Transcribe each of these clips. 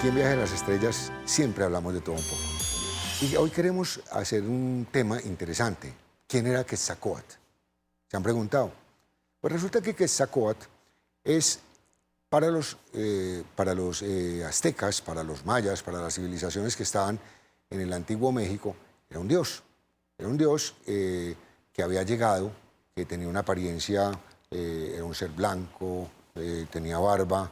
Aquí en Viaje a las Estrellas siempre hablamos de todo un poco. Y hoy queremos hacer un tema interesante. ¿Quién era Quetzalcóatl? ¿Se han preguntado? Pues resulta que Quetzalcóatl es para los aztecas, para los mayas, para las civilizaciones que estaban en el antiguo México, era un dios. Era un dios que había llegado, que tenía una apariencia, era un ser blanco, tenía barba,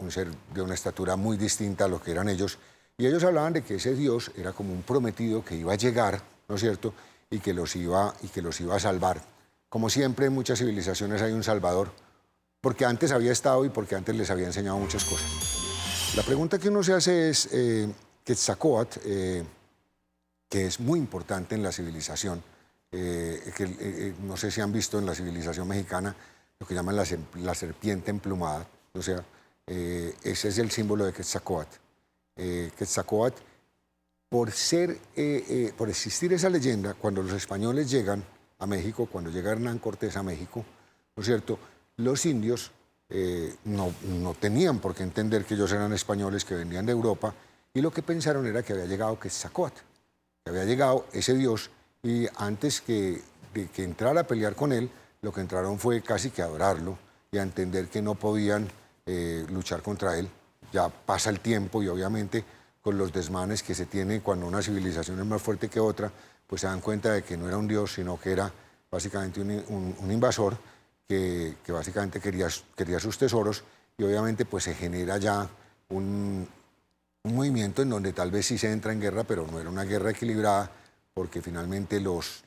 un ser de una estatura muy distinta a lo que eran ellos. Y ellos hablaban de que ese dios era como un prometido que iba a llegar, ¿no es cierto?, y que los iba a salvar. Como siempre en muchas civilizaciones hay un salvador, porque antes había estado y porque antes les había enseñado muchas cosas. La pregunta que uno se hace es, Quetzalcóatl, que es muy importante en la civilización, no sé si han visto en la civilización mexicana lo que llaman la serpiente emplumada, o sea, ese es el símbolo de Quetzalcóatl. Quetzalcóatl, por existir esa leyenda, cuando los españoles llegan a México, cuando llega Hernán Cortés a México, ¿no es cierto?, los indios no tenían por qué entender que ellos eran españoles que venían de Europa, y lo que pensaron era que había llegado Quetzalcóatl, que había llegado ese dios, y antes de que entrara a pelear con él, lo que entraron fue casi que a adorarlo y a entender que no podían luchar contra él. Ya pasa el tiempo y obviamente con los desmanes que se tienen cuando una civilización es más fuerte que otra, pues se dan cuenta de que no era un dios, sino que era básicamente un invasor que básicamente quería sus tesoros, y obviamente pues se genera ya un movimiento en donde tal vez sí se entra en guerra, pero no era una guerra equilibrada, porque finalmente los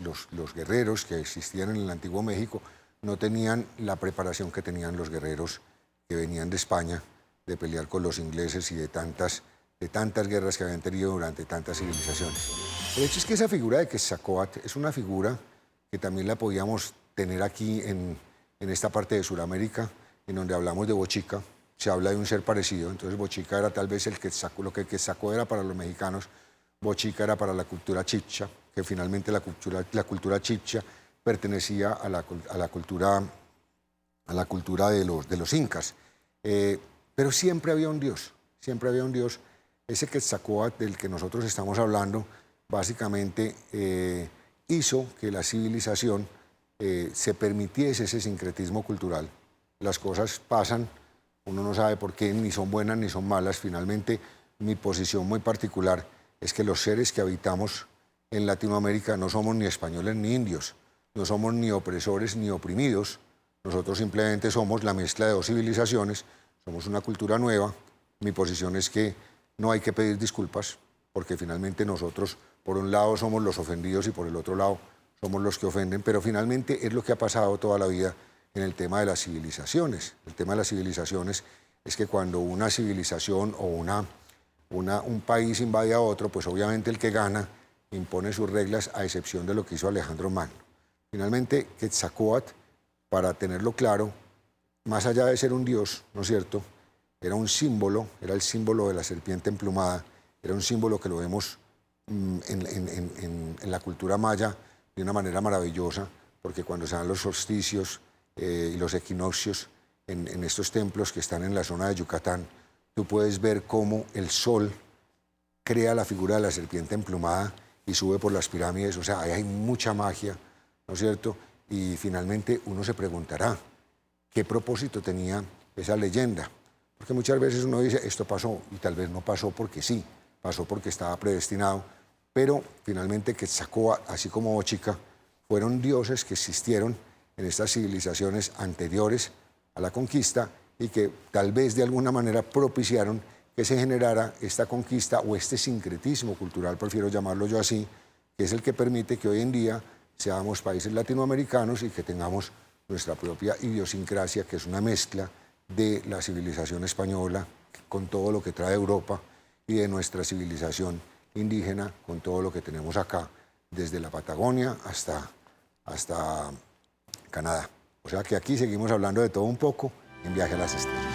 guerreros que existían en el antiguo México no tenían la preparación que tenían los guerreros que venían de España, de pelear con los ingleses y de tantas guerras que habían tenido durante tantas civilizaciones. El hecho es que esa figura de Quetzalcóatl es una figura que también la podíamos tener aquí en esta parte de Sudamérica, en donde hablamos de Bochica. Se habla de un ser parecido, entonces Bochica era tal vez lo que Quetzalcóatl era para los mexicanos, Bochica era para la cultura chicha, que finalmente la cultura chicha pertenecía a la cultura de los incas. Pero siempre había un dios, siempre había un dios. Ese Quetzalcóatl del que nosotros estamos hablando, básicamente hizo que la civilización se permitiese ese sincretismo cultural. Las cosas pasan, uno no sabe por qué, ni son buenas ni son malas. Finalmente, mi posición muy particular es que los seres que habitamos en Latinoamérica no somos ni españoles ni indios, no somos ni opresores ni oprimidos. Nosotros simplemente somos la mezcla de dos civilizaciones, somos una cultura nueva. Mi posición es que no hay que pedir disculpas, porque finalmente nosotros, por un lado, somos los ofendidos y por el otro lado, somos los que ofenden, pero finalmente es lo que ha pasado toda la vida en el tema de las civilizaciones. El tema de las civilizaciones es que cuando una civilización o un país invade a otro, pues obviamente el que gana impone sus reglas, a excepción de lo que hizo Alejandro Magno. Finalmente, Quetzalcóatl, para tenerlo claro, más allá de ser un dios, ¿no es cierto?, era un símbolo, era el símbolo de la serpiente emplumada, era un símbolo que lo vemos en la cultura maya de una manera maravillosa, porque cuando se dan los solsticios y los equinoccios en estos templos que están en la zona de Yucatán, tú puedes ver cómo el sol crea la figura de la serpiente emplumada y sube por las pirámides. O sea, ahí hay mucha magia, ¿no es cierto? Y finalmente uno se preguntará, ¿qué propósito tenía esa leyenda? Porque muchas veces uno dice, esto pasó, y tal vez no pasó porque sí, pasó porque estaba predestinado, pero finalmente Quetzalcóatl, así como Bochica, fueron dioses que existieron en estas civilizaciones anteriores a la conquista y que tal vez de alguna manera propiciaron que se generara esta conquista o este sincretismo cultural, prefiero llamarlo yo así, que es el que permite que hoy en día seamos países latinoamericanos y que tengamos nuestra propia idiosincrasia, que es una mezcla de la civilización española con todo lo que trae Europa y de nuestra civilización indígena con todo lo que tenemos acá, desde la Patagonia hasta Canadá. O sea que aquí seguimos hablando de todo un poco en Viaje a las Estrellas.